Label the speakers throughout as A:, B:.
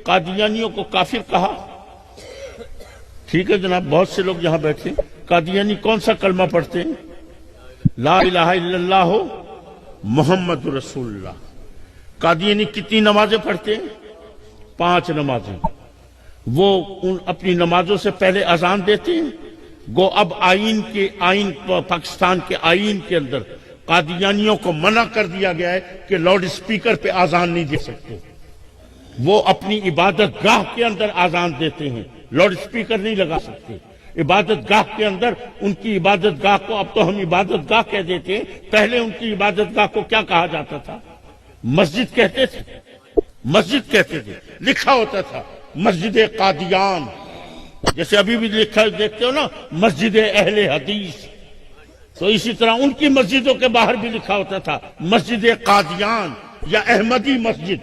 A: قادیانیوں کو کافر کہا. ٹھیک ہے جناب، بہت سے لوگ یہاں بیٹھے ہیں. قادیانی کون سا کلمہ پڑھتے ہیں؟ لا الہ الا اللہ محمد رسول اللہ. قادیانی کتنی نمازیں پڑھتے ہیں؟ 5 نمازیں. وہ اپنی نمازوں سے پہلے اذان دیتے ہیں. گو اب آئین پاکستان کے آئین کے اندر قادیانیوں کو منع کر دیا گیا ہے کہ لاؤڈ اسپیکر پہ اذان نہیں دے سکتے. وہ اپنی عبادت گاہ کے اندر اذان دیتے ہیں، لاؤڈ اسپیکر نہیں لگا سکتے. عبادت گاہ کے اندر ان کی عبادت گاہ کو اب تو ہم عبادت گاہ کہہ دیتے ہیں، پہلے ان کی عبادت گاہ کو کیا کہا جاتا تھا؟ مسجد کہتے تھے. مسجد کہتے تھے، لکھا ہوتا تھا مسجد قادیان. جیسے ابھی بھی لکھا دیکھتے ہو نا مسجد اہل حدیث، تو اسی طرح ان کی مسجدوں کے باہر بھی لکھا ہوتا تھا مسجد قادیان یا احمدی مسجد،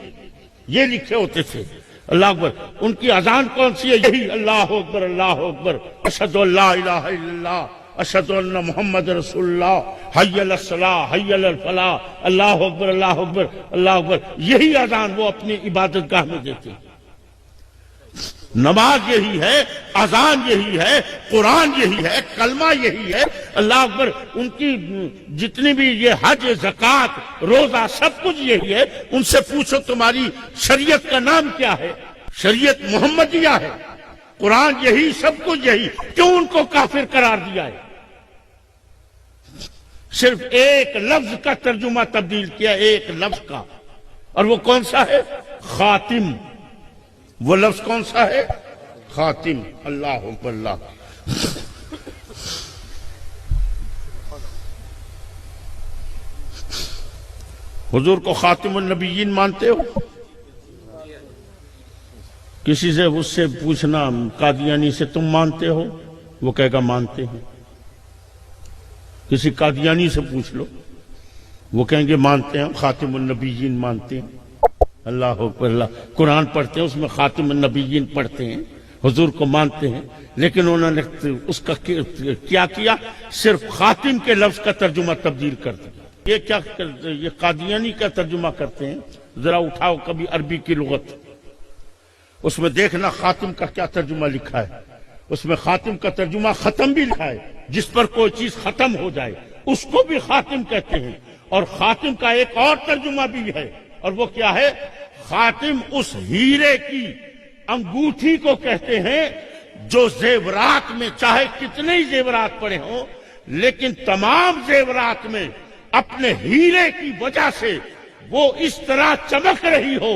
A: یہ لکھے ہوتے تھے. اللہ اکبر. ان کی اذان کون سی ہے؟ یہی اللہ اکبر اللہ اکبر، اشہد ان لا الہ الا اللہ، اشہد ان محمد رسول اللہ، حی علی الصلاۃ حی علی الفلاح، اللہ اکبر اللہ اکبر اللہ اکبر. یہی اذان وہ اپنی عبادت گاہ میں دیتے ہیں. نماز یہی ہے، اذان یہی ہے، قرآن یہی ہے، کلمہ یہی ہے. اللہ اکبر. ان کی جتنی بھی یہ حج، زکوٰۃ، روزہ، سب کچھ یہی ہے. ان سے پوچھو تمہاری شریعت کا نام کیا ہے؟ شریعت محمدیہ ہے. قرآن یہی، سب کچھ یہی. کیوں ان کو کافر قرار دیا ہے؟ صرف ایک لفظ کا ترجمہ تبدیل کیا، ایک لفظ کا، اور وہ کون سا ہے؟ خاتم. وہ لفظ کون سا ہے؟ خاتم. اللہ اکبر اللہ. حضور کو خاتم النبیین مانتے ہو؟ کسی سے اس سے پوچھنا قادیانی سے تم مانتے ہو، وہ کہے گا مانتے ہیں. کسی قادیانی سے پوچھ لو، وہ کہیں گے مانتے ہیں، خاتم النبیین مانتے ہیں. اللہ اکبر اللہ. قرآن پڑھتے ہیں، اس میں خاتم النبیین پڑھتے ہیں، حضور کو مانتے ہیں. لیکن انہوں نے اس کا کیا کیا؟ صرف خاتم کے لفظ کا ترجمہ تبدیل کر دیا. یہ کیا یہ قادیانی کا ترجمہ کرتے ہیں. ذرا اٹھاؤ کبھی عربی کی لغت، اس میں دیکھنا خاتم کا کیا ترجمہ لکھا ہے. اس میں خاتم کا ترجمہ ختم بھی لکھا ہے. جس پر کوئی چیز ختم ہو جائے اس کو بھی خاتم کہتے ہیں. اور خاتم کا ایک اور ترجمہ بھی ہے، اور وہ کیا ہے؟ خاتم اس ہیرے کی انگوٹھی کو کہتے ہیں جو زیورات میں چاہے کتنے ہی زیورات پڑے ہوں، لیکن تمام زیورات میں اپنے ہیرے کی وجہ سے وہ اس طرح چمک رہی ہو،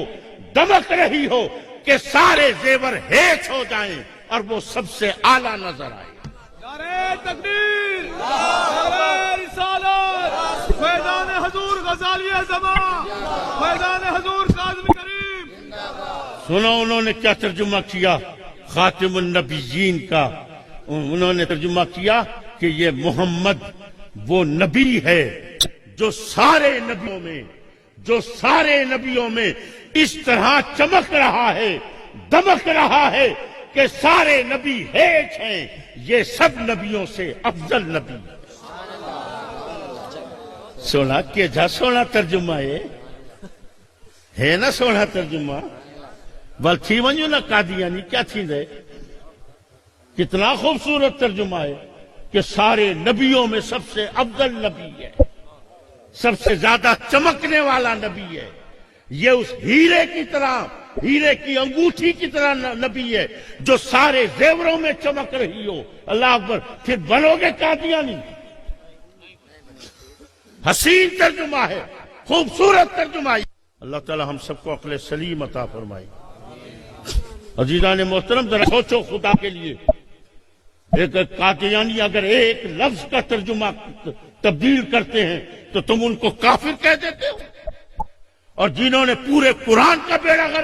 A: دمک رہی ہو کہ سارے زیور ہیچ ہو جائیں اور وہ سب سے اعلیٰ نظر آئے.
B: نعرہ تکبیر، نعرہ رسالت، فیضان حضور غزالی زمان، فیضان حضور کاظم کریم.
A: سنو انہوں نے کیا ترجمہ کیا خاتم النبیین کا. انہوں نے ترجمہ کیا کہ یہ محمد وہ نبی ہے جو سارے نبیوں میں اس طرح چمک رہا ہے، دمک رہا ہے کہ سارے نبی ہیچ ہیں، یہ سب نبیوں سے افضل نبی. سونا کہ جا سونا ترجمہ ہے نا، سونا ترجمہ. بل تھی ونجو نا قادیانی کیا تھی دے. کتنا خوبصورت ترجمہ ہے کہ سارے نبیوں میں سب سے افضل نبی ہے، سب سے زیادہ چمکنے والا نبی ہے. یہ اس ہیرے کی طرح، ہیرے کی انگوٹھی کی طرح نبی ہے جو سارے زیوروں میں چمک رہی ہو. اللہ اکبر. پھر بنو گے قادیانی؟ حسین ترجمہ ہے، خوبصورت ترجمہ ہے. اللہ تعالی ہم سب کو عقل سلیم عطا فرمائے. عزیزان محترم ذرا سوچو خدا کے لیے. ایک قادیانی اگر ایک لفظ کا ترجمہ تبدیل کرتے ہیں تو تم ان کو کافر کہہ دیتے ہو، اور جنہوں نے پورے قرآن کا بیڑا غرق